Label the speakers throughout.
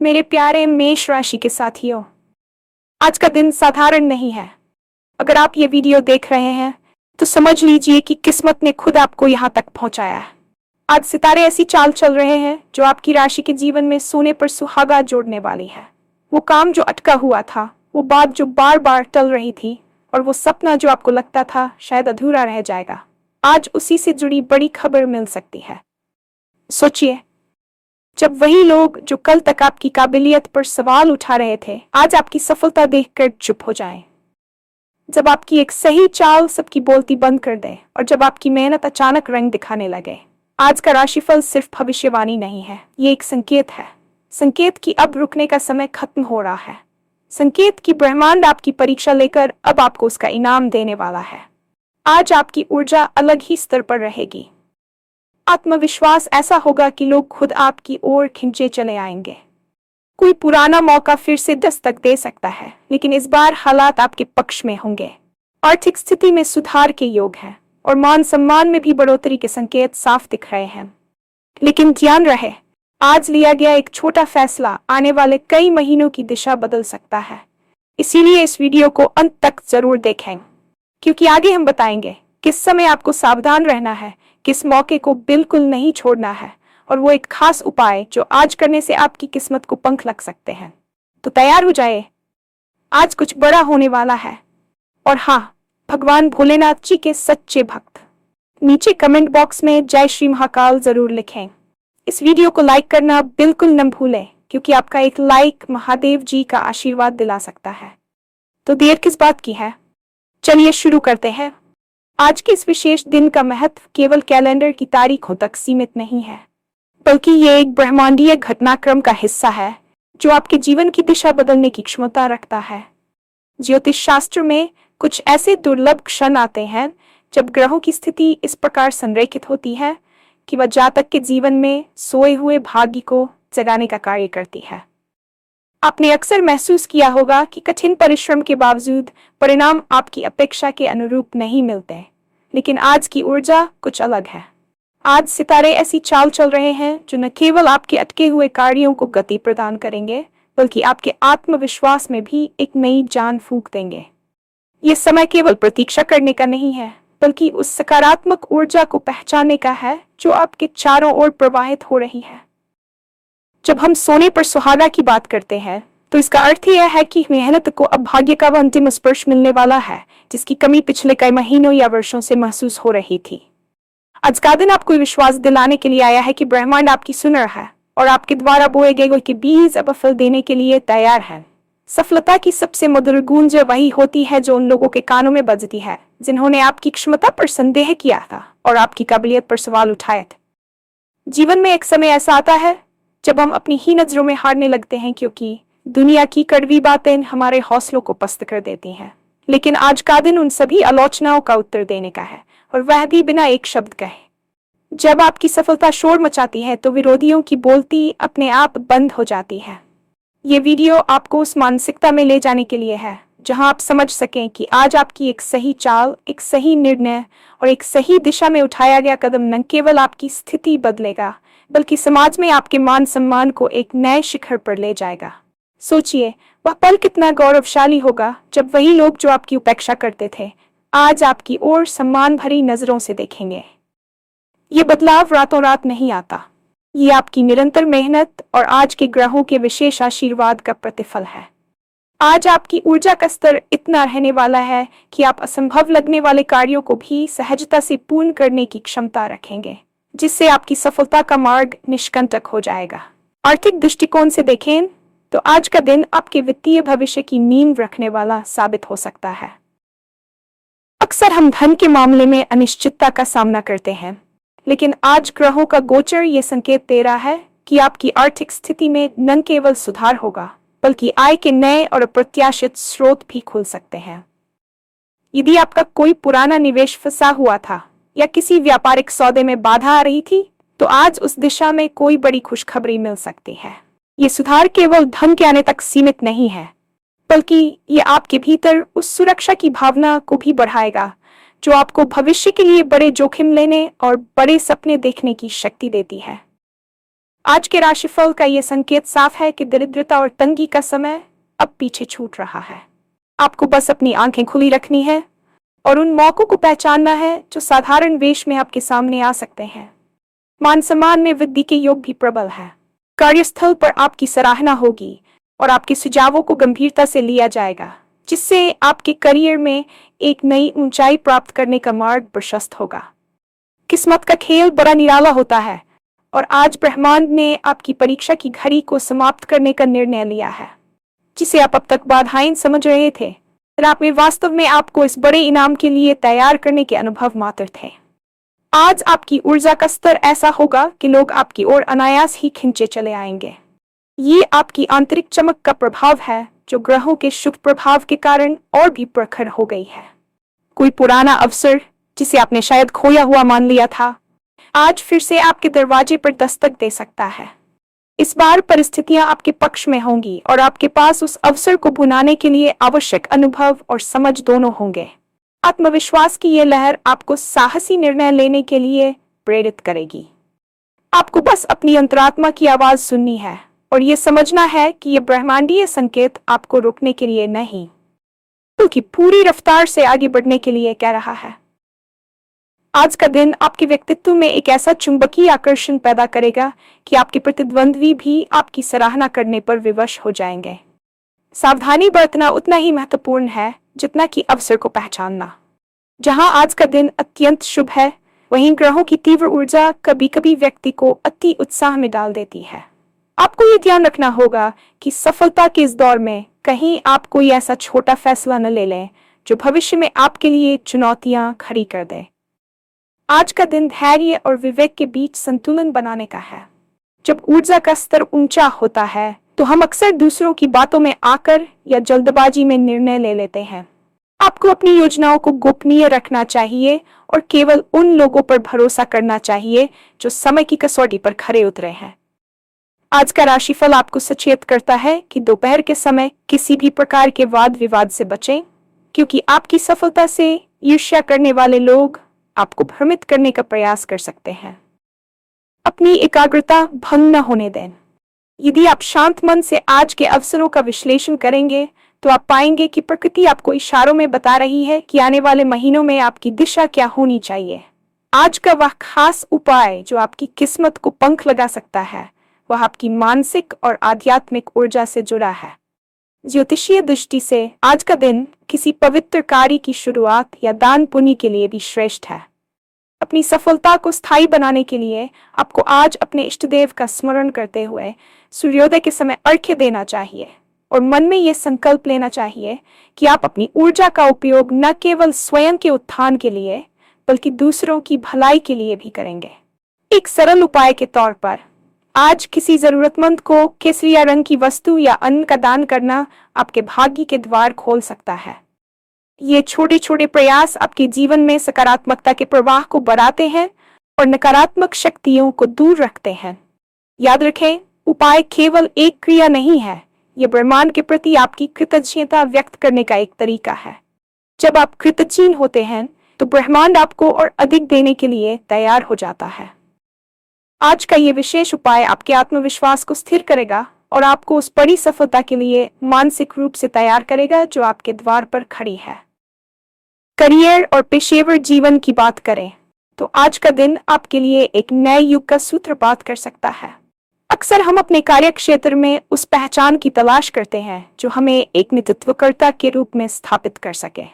Speaker 1: मेरे प्यारे मेष राशि के साथियों, आज का दिन साधारण नहीं है। अगर आप ये वीडियो देख रहे हैं तो समझ लीजिए कि किस्मत ने खुद आपको यहाँ तक पहुंचाया है। आज सितारे ऐसी चाल चल रहे हैं जो आपकी राशि के जीवन में सोने पर सुहागा जोड़ने वाली है। वो काम जो अटका हुआ था, वो बात जो बार बार टल रही थी, और वो सपना जो आपको लगता था शायद अधूरा रह जाएगा, आज उसी से जुड़ी बड़ी खबर मिल सकती है। सोचिए, जब वही लोग जो कल तक आपकी काबिलियत पर सवाल उठा रहे थे, आज आपकी सफलता देखकर चुप हो जाएं। जब आपकी एक सही चाल सबकी बोलती बंद कर दे और जब आपकी मेहनत अचानक रंग दिखाने लगे। आज का राशिफल सिर्फ भविष्यवाणी नहीं है, ये एक संकेत है। संकेत कि अब रुकने का समय खत्म हो रहा है। संकेत कि ब्रह्मांड आपकी परीक्षा लेकर अब आपको उसका इनाम देने वाला है। आज आपकी ऊर्जा अलग ही स्तर पर रहेगी। आत्मविश्वास ऐसा होगा कि लोग खुद आपकी ओर खिंचे चले आएंगे। कोई पुराना मौका फिर से दस्तक दे सकता है, लेकिन इस बार हालात आपके पक्ष में होंगे। आर्थिक स्थिति में सुधार के योग है और मान सम्मान में भी बढ़ोतरी के संकेत साफ दिख रहे हैं। लेकिन ध्यान रहे, आज लिया गया एक छोटा फैसला आने वाले कई महीनों की दिशा बदल सकता है। इसीलिए इस वीडियो को अंत तक जरूर देखें, क्योंकि आगे हम बताएंगे किस समय आपको सावधान रहना है, किस मौके को बिल्कुल नहीं छोड़ना है, और वो एक खास उपाय जो आज करने से आपकी किस्मत को पंख लग सकते हैं। तो तैयार हो जाए, आज कुछ बड़ा होने वाला है। और हाँ, भगवान भोलेनाथ जी के सच्चे भक्त नीचे कमेंट बॉक्स में जय श्री महाकाल जरूर लिखें। इस वीडियो को लाइक करना बिल्कुल न भूलें, क्योंकि आपका एक लाइक महादेव जी का आशीर्वाद दिला सकता है। तो देर किस बात की है, चलिए शुरू करते हैं। आज के इस विशेष दिन का महत्व केवल कैलेंडर की तारीखों तक सीमित नहीं है, बल्कि ये एक ब्रह्मांडीय घटनाक्रम का हिस्सा है जो आपके जीवन की दिशा बदलने की क्षमता रखता है। ज्योतिष शास्त्र में कुछ ऐसे दुर्लभ क्षण आते हैं जब ग्रहों की स्थिति इस प्रकार संरेखित होती है कि वह जातक के जीवन में सोए हुए भाग्य को जगाने का कार्य करती है। आपने अक्सर महसूस किया होगा कि कठिन परिश्रम के बावजूद परिणाम आपकी अपेक्षा के अनुरूप नहीं मिलते, लेकिन आज की ऊर्जा कुछ अलग है। आज सितारे ऐसी चाल चल रहे हैं जो न केवल आपके अटके हुए कार्यों को गति प्रदान करेंगे, बल्कि आपके आत्मविश्वास में भी एक नई जान फूंक देंगे। ये समय केवल प्रतीक्षा करने का नहीं है, बल्कि उस सकारात्मक ऊर्जा को पहचानने का है जो आपके चारों ओर प्रवाहित हो रही है। जब हम सोने पर सुहागा की बात करते हैं, तो इसका अर्थ यह है कि मेहनत को अब भाग्य का वह अंतिम स्पर्श मिलने वाला है, जिसकी कमी पिछले कई महीनों या वर्षों से महसूस हो रही थी। आज का दिन आपको विश्वास दिलाने के लिए आया है कि ब्रह्मांड आपकी सुन रहा है और आपके द्वारा बोए गए के बीज अब फल देने के लिए तैयार है। सफलता की सबसे मधुर गूंज वही होती है जो उन लोगों के कानों में बजती है जिन्होंने आपकी क्षमता पर संदेह किया था और आपकी काबिलियत पर सवाल उठाए थे। जीवन में एक समय ऐसा आता है जब हम अपनी ही नजरों में हारने लगते हैं, क्योंकि दुनिया की कड़वी बातें हमारे हौसलों को पस्त कर देती हैं। लेकिन आज का दिन उन सभी आलोचनाओं का उत्तर देने का है, और वह भी बिना एक शब्द कहे। जब आपकी सफलता शोर मचाती है तो विरोधियों की बोलती अपने आप बंद हो जाती है। ये वीडियो आपको उस मानसिकता में ले जाने के लिए है जहां आप समझ सकें कि आज आपकी एक सही चाल, एक सही निर्णय और एक सही दिशा में उठाया गया कदम न केवल आपकी स्थिति बदलेगा, बल्कि समाज में आपके मान सम्मान को एक नए शिखर पर ले जाएगा। सोचिए, वह पल कितना गौरवशाली होगा जब वही लोग जो आपकी उपेक्षा करते थे आज आपकी ओर सम्मान भरी नजरों से देखेंगे। ये बदलाव रातों रात नहीं आता, ये आपकी निरंतर मेहनत और आज के ग्रहों के विशेष आशीर्वाद का प्रतिफल है। आज आपकी ऊर्जा का स्तर इतना रहने वाला है कि आप असंभव लगने वाले कार्यों को भी सहजता से पूर्ण करने की क्षमता रखेंगे, जिससे आपकी सफलता का मार्ग निष्कंटक हो जाएगा। आर्थिक दृष्टिकोण से देखें तो आज का दिन आपके वित्तीय भविष्य की नींव रखने वाला साबित हो सकता है। अक्सर हम धन के मामले में अनिश्चितता का सामना करते हैं, लेकिन आज ग्रहों का गोचर ये संकेत दे रहा है कि आपकी आर्थिक स्थिति में न केवल सुधार होगा, बल्कि आय के नए और अप्रत्याशित स्रोत भी खुल सकते हैं। यदि आपका कोई पुराना निवेश फंसा हुआ था या किसी व्यापारिक सौदे में बाधा आ रही थी, तो आज उस दिशा में कोई बड़ी खुशखबरी मिल सकती है। ये सुधार केवल धन के आने तक सीमित नहीं है, बल्कि ये आपके भीतर उस सुरक्षा की भावना को भी बढ़ाएगा जो आपको भविष्य के लिए बड़े जोखिम लेने और बड़े सपने देखने की शक्ति देती है। आज के राशिफल का ये संकेत साफ है कि दरिद्रता और तंगी का समय अब पीछे छूट रहा है। आपको बस अपनी आंखें खुली रखनी है और उन मौकों को पहचानना है जो साधारण वेश में आपके सामने आ सकते हैं। मान सम्मान में वृद्धि के योग भी प्रबल है। कार्यस्थल पर आपकी सराहना होगी और आपके सुझावों को गंभीरता से लिया जाएगा, जिससे आपके करियर में एक नई ऊंचाई प्राप्त करने का मार्ग प्रशस्त होगा। किस्मत का खेल बड़ा निराला होता है और आज ब्रह्मांड ने आपकी परीक्षा की घड़ी को समाप्त करने का निर्णय लिया है, जिसे आप अब तक बाधाएं समझ रहे थे। रात में वास्तव में आपको इस बड़े इनाम के लिए तैयार करने के अनुभव मात्र थे। आज आपकी ऊर्जा का स्तर ऐसा होगा कि लोग आपकी ओर अनायास ही खिंचे चले आएंगे। ये आपकी आंतरिक चमक का प्रभाव है जो ग्रहों के शुभ प्रभाव के कारण और भी प्रखर हो गई है। कोई पुराना अवसर जिसे आपने शायद खोया हुआ मान लिया था, आज फिर से आपके दरवाजे पर दस्तक दे सकता है। इस बार परिस्थितियां आपके पक्ष में होंगी और आपके पास उस अवसर को भुनाने के लिए आवश्यक अनुभव और समझ दोनों होंगे। आत्मविश्वास की ये लहर आपको साहसी निर्णय लेने के लिए प्रेरित करेगी। आपको बस अपनी अंतरात्मा की आवाज सुननी है और ये समझना है कि ये ब्रह्मांडीय संकेत आपको रोकने के लिए नहीं, बल्कि पूरी रफ्तार से आगे बढ़ने के लिए कह रहा है। आज का दिन आपके व्यक्तित्व में एक ऐसा चुंबकीय आकर्षण पैदा करेगा कि आपके प्रतिद्वंद्वी भी आपकी सराहना करने पर विवश हो जाएंगे। सावधानी बरतना उतना ही महत्वपूर्ण है जितना कि अवसर को पहचानना। जहां आज का दिन अत्यंत शुभ है, वहीं ग्रहों की तीव्र ऊर्जा कभी कभी व्यक्ति को अति उत्साह में डाल देती है। आपको ये ध्यान रखना होगा कि सफलता के इस दौर में कहीं आप कोई ऐसा छोटा फैसला न ले लें जो भविष्य में आपके लिए चुनौतियां खड़ी कर दे। आज का दिन धैर्य और विवेक के बीच संतुलन बनाने का है। जब ऊर्जा का स्तर ऊंचा होता है तो हम अक्सर दूसरों की बातों में आकर या जल्दबाजी में निर्णय ले लेते हैं। आपको अपनी योजनाओं को गोपनीय रखना चाहिए और केवल उन लोगों पर भरोसा करना चाहिए जो समय की कसौटी पर खरे उतरे हैं। आज का राशिफल आपको सचेत करता है कि दोपहर के समय किसी भी प्रकार के वाद विवाद से बचें, क्योंकि आपकी सफलता से ईर्ष्या करने वाले लोग आपको भ्रमित करने का प्रयास कर सकते हैं। अपनी एकाग्रता भंग न होने दें। यदि आप शांत मन से आज के अवसरों का विश्लेषण करेंगे तो आप पाएंगे कि प्रकृति आपको इशारों में बता रही है कि आने वाले महीनों में आपकी दिशा क्या होनी चाहिए। आज का वह खास उपाय जो आपकी किस्मत को पंख लगा सकता है, वह आपकी मानसिक और आध्यात्मिक ऊर्जा से जुड़ा है। ज्योतिषीय दृष्टि से आज का दिन किसी पवित्र कार्य की शुरुआत या दान पुण्य के लिए भी श्रेष्ठ है। अपनी सफलता को स्थायी बनाने के लिए आपको आज अपने इष्ट देव का स्मरण करते हुए सूर्योदय के समय अर्घ्य देना चाहिए और मन में यह संकल्प लेना चाहिए कि आप अपनी ऊर्जा का उपयोग न केवल स्वयं के उत्थान के लिए बल्कि दूसरों की भलाई के लिए भी करेंगे। एक सरल उपाय के तौर पर आज किसी जरूरतमंद को केसरिया रंग की वस्तु या अन्न का दान करना आपके भाग्य के द्वार खोल सकता है। ये छोटे छोटे प्रयास आपके जीवन में सकारात्मकता के प्रवाह को बढ़ाते हैं और नकारात्मक शक्तियों को दूर रखते हैं। याद रखें, उपाय केवल एक क्रिया नहीं है, ये ब्रह्मांड के प्रति आपकी कृतज्ञता व्यक्त करने का एक तरीका है। जब आप कृतज्ञ होते हैं तो ब्रह्मांड आपको और अधिक देने के लिए तैयार हो जाता है। आज का ये विशेष उपाय आपके आत्मविश्वास को स्थिर करेगा और आपको उस बड़ी सफलता के लिए मानसिक रूप से तैयार करेगा जो आपके द्वार पर खड़ी है। करियर और पेशेवर जीवन की बात करें तो आज का दिन आपके लिए एक नए युग का सूत्रपात कर सकता है। अक्सर हम अपने कार्य क्षेत्र में उस पहचान की तलाश करते हैं जो हमें एक नेतृत्वकर्ता के रूप में स्थापित कर सके,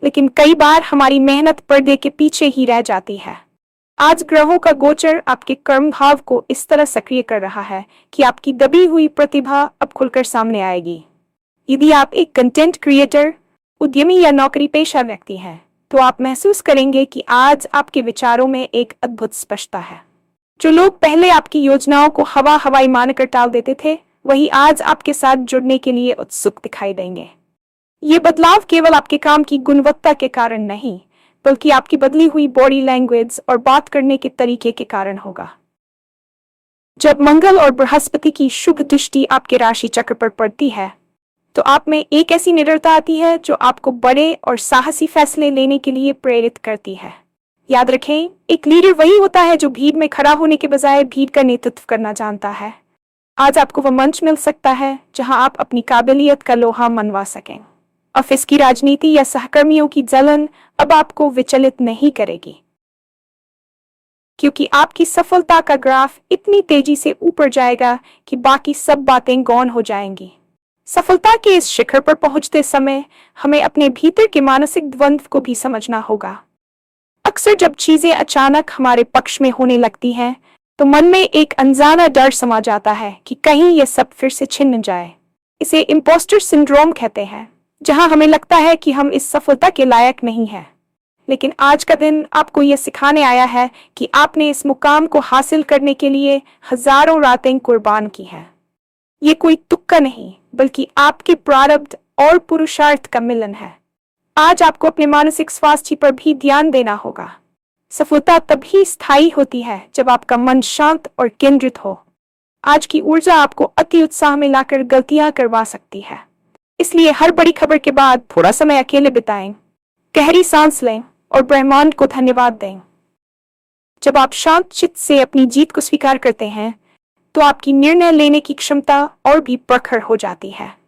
Speaker 1: लेकिन कई बार हमारी मेहनत पर्दे के पीछे ही रह जाती है। आज ग्रहों का गोचर आपके कर्म भाव को इस तरह सक्रिय कर रहा है कि आपकी दबी हुई प्रतिभा अब खुलकर सामने आएगी। यदि आप एक कंटेंट क्रिएटर, उद्यमी या नौकरी पेशा व्यक्ति हैं, तो आप महसूस करेंगे कि आज आपके विचारों में एक अद्भुत स्पष्टता है। जो लोग पहले आपकी योजनाओं को हवाई मानकर टाल देते थे, वही आज आपके साथ जुड़ने के लिए उत्सुक दिखाई देंगे। ये बदलाव केवल आपके काम की गुणवत्ता के कारण नहीं, बल्कि आपकी बदली हुई बॉडी लैंग्वेज और बात करने के तरीके के कारण होगा। जब मंगल और बृहस्पति की शुभ दृष्टि आपके राशि चक्र पर पड़ती है, तो आप में एक ऐसी निडरता आती है जो आपको बड़े और साहसी फैसले लेने के लिए प्रेरित करती है। याद रखें, एक लीडर वही होता है जो भीड़ में खड़ा होने के बजाय भीड़ का नेतृत्व करना जानता है। आज आपको वह मंच मिल सकता है जहां आप अपनी काबिलियत का लोहा मनवा सकें। ऑफिस की राजनीति या सहकर्मियों की जलन अब आपको विचलित नहीं करेगी, क्योंकि आपकी सफलता का ग्राफ इतनी तेजी से ऊपर जाएगा कि बाकी सब बातें गौण हो जाएंगी। सफलता के इस शिखर पर पहुंचते समय हमें अपने भीतर के मानसिक द्वंद्व को भी समझना होगा। अक्सर जब चीजें अचानक हमारे पक्ष में होने लगती हैं, तो मन में एक अनजाना डर समा जाता है कि कहीं यह सब फिर से छिन न जाए। इसे इम्पोस्टर सिंड्रोम कहते हैं, जहां हमें लगता है कि हम इस सफलता के लायक नहीं हैं। लेकिन आज का दिन आपको यह सिखाने आया है कि आपने इस मुकाम को हासिल करने के लिए हजारों रातें कुर्बान की हैं। ये कोई तुक्का नहीं, बल्कि आपके प्रारब्ध और पुरुषार्थ का मिलन है। आज आपको अपने मानसिक स्वास्थ्य पर भी ध्यान देना होगा। सफलता तभी स्थायी होती है जब आपका मन शांत और केंद्रित हो। आज की ऊर्जा आपको अति उत्साह में लाकर गलतियां करवा सकती है, इसलिए हर बड़ी खबर के बाद थोड़ा समय अकेले बिताएं, गहरी सांस लें और ब्रह्मांड को धन्यवाद दें। जब आप शांत चित्त से अपनी जीत को स्वीकार करते हैं, तो आपकी निर्णय लेने की क्षमता और भी प्रखर हो जाती है।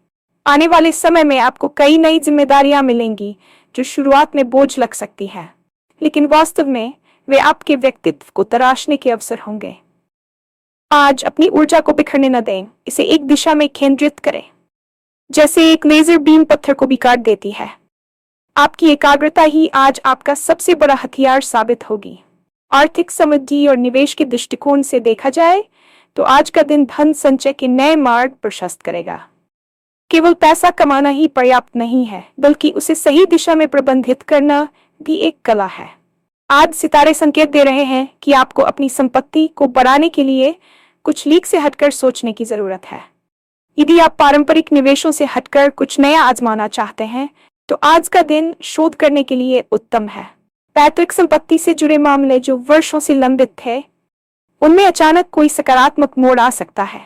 Speaker 1: आने वाले समय में आपको कई नई जिम्मेदारियां मिलेंगी जो शुरुआत में बोझ लग सकती है, लेकिन वास्तव में वे आपके व्यक्तित्व को तराशने के अवसर होंगे। आज अपनी ऊर्जा को बिखरने न दें, इसे एक दिशा में केंद्रित करें, जैसे एक लेजर बीम पत्थर को भी काट देती है। आपकी एकाग्रता ही आज आपका सबसे बड़ा हथियार साबित होगी। आर्थिक समृद्धि और निवेश के दृष्टिकोण से देखा जाए तो आज का दिन धन संचय के नए मार्ग प्रशस्त करेगा। केवल पैसा कमाना ही पर्याप्त नहीं है, बल्कि उसे सही दिशा में प्रबंधित करना भी एक कला है। आज सितारे संकेत दे रहे हैं कि आपको अपनी संपत्ति को बढ़ाने के लिए कुछ लीक से हटकर सोचने की जरूरत है। यदि आप पारंपरिक निवेशों से हटकर कुछ नया आजमाना चाहते हैं, तो आज का दिन शोध करने के लिए उत्तम है। पैतृक संपत्ति से जुड़े मामले जो वर्षों से लंबित थे, उनमें अचानक कोई सकारात्मक मोड़ आ सकता है।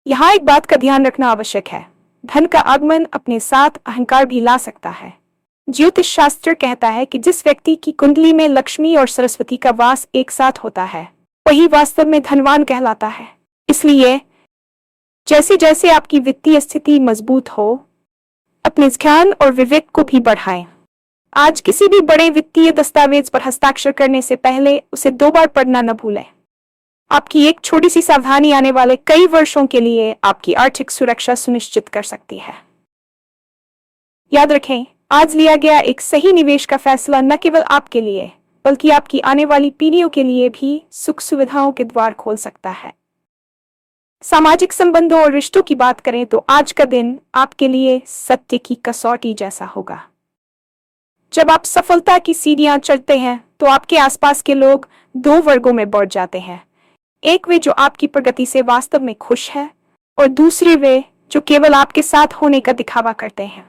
Speaker 1: यहाँ एक बात का ध्यान रखना आवश्यक है, धन का आगमन अपने साथ अहंकार भी ला सकता है। ज्योतिष शास्त्र कहता है कि जिस व्यक्ति की कुंडली में लक्ष्मी और सरस्वती का वास एक साथ होता है, वही वास्तव में धनवान कहलाता है। इसलिए जैसे जैसे आपकी वित्तीय स्थिति मजबूत हो, अपने ज्ञान और विवेक को भी बढ़ाएं। आज किसी भी बड़े वित्तीय दस्तावेज पर हस्ताक्षर करने से पहले उसे 2 बार पढ़ना न भूलें। आपकी एक छोटी सी सावधानी आने वाले कई वर्षों के लिए आपकी आर्थिक सुरक्षा सुनिश्चित कर सकती है। याद रखें, आज लिया गया एक सही निवेश का फैसला न केवल आपके लिए, बल्कि आपकी आने वाली पीढ़ियों के लिए भी सुख सुविधाओं के द्वार खोल सकता है। सामाजिक संबंधों और रिश्तों की बात करें तो आज का दिन आपके लिए सत्य की कसौटी जैसा होगा। जब आप सफलता की सीढ़ियां चढ़ते हैं, तो आपके आसपास के लोग 2 वर्गों में बढ़ जाते हैं। एक वे जो आपकी प्रगति से वास्तव में खुश है, और दूसरे वे जो केवल आपके साथ होने का दिखावा करते हैं।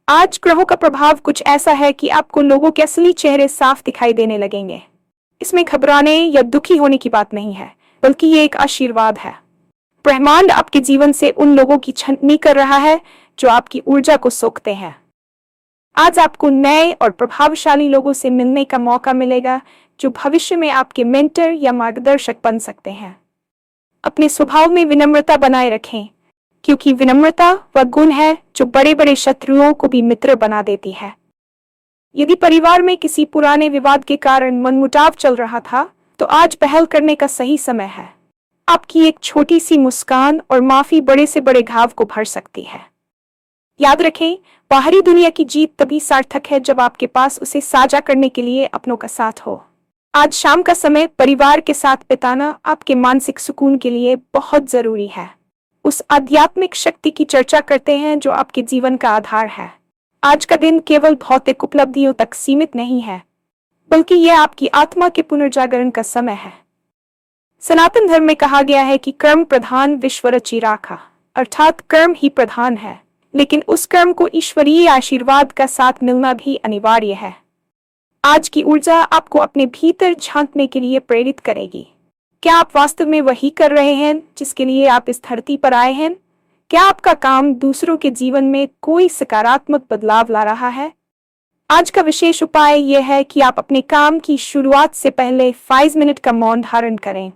Speaker 1: आज ग्रहों का प्रभाव कुछ ऐसा है कि आपको लोगों के असली चेहरे साफ दिखाई देने लगेंगे। इसमें घबराने या दुखी होने की बात नहीं है, बल्कि ये एक आशीर्वाद है। ब्रह्मांड आपके जीवन से उन लोगों की छंटनी कर रहा है जो आपकी ऊर्जा को सोखते हैं। आज आपको नए और प्रभावशाली लोगों से मिलने का मौका मिलेगा जो भविष्य में आपके मेंटर या मार्गदर्शक बन सकते हैं। अपने स्वभाव में विनम्रता बनाए रखें, क्योंकि विनम्रता वह गुण है जो बड़े बड़े शत्रुओं को भी मित्र बना देती है। यदि परिवार में किसी पुराने विवाद के कारण मनमुटाव चल रहा था, तो आज पहल करने का सही समय है। आपकी एक छोटी सी मुस्कान और माफी बड़े से बड़े घाव को भर सकती है। याद रखें, बाहरी दुनिया की जीत तभी सार्थक है जब आपके पास उसे साझा करने के लिए अपनों का साथ हो। आज शाम का समय परिवार के साथ बिताना आपके मानसिक सुकून के लिए बहुत जरूरी है। उस आध्यात्मिक शक्ति की चर्चा करते हैं जो आपके जीवन का आधार है। आज का दिन केवल भौतिक उपलब्धियों तक सीमित नहीं है, बल्कि यह आपकी आत्मा के पुनर्जागरण का समय है। सनातन धर्म में कहा गया है कि कर्म प्रधान विश्व रचिराखा, अर्थात कर्म ही प्रधान है, लेकिन उस कर्म को ईश्वरीय आशीर्वाद का साथ मिलना भी अनिवार्य है। आज की ऊर्जा आपको अपने भीतर झांकने के लिए प्रेरित करेगी। क्या आप वास्तव में वही कर रहे हैं जिसके लिए आप इस धरती पर आए हैं? क्या आपका काम दूसरों के जीवन में कोई सकारात्मक बदलाव ला रहा है? आज का विशेष उपाय यह है कि आप अपने काम की शुरुआत से पहले 5 मिनट का मौन धारण करें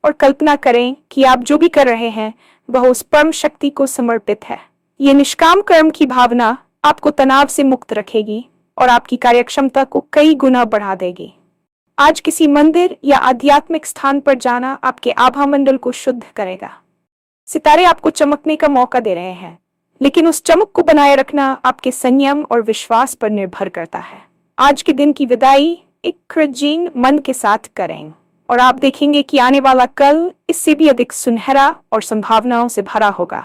Speaker 1: और कल्पना करें कि आप जो भी कर रहे हैं वह उस परम शक्ति को समर्पित है। ये निष्काम कर्म की भावना आपको तनाव से मुक्त रखेगी और आपकी कार्यक्षमता को कई गुना बढ़ा देगी। आज किसी मंदिर या आध्यात्मिक स्थान पर जाना आपके आभा मंडल को शुद्ध करेगा। सितारे आपको चमकने का मौका दे रहे हैं, लेकिन उस चमक को बनाए रखना आपके संयम और विश्वास पर निर्भर करता है। आज के दिन की विदाई एक कृतज्ञ मन के साथ करें और आप देखेंगे कि आने वाला कल इससे भी अधिक सुनहरा और संभावनाओं से भरा होगा।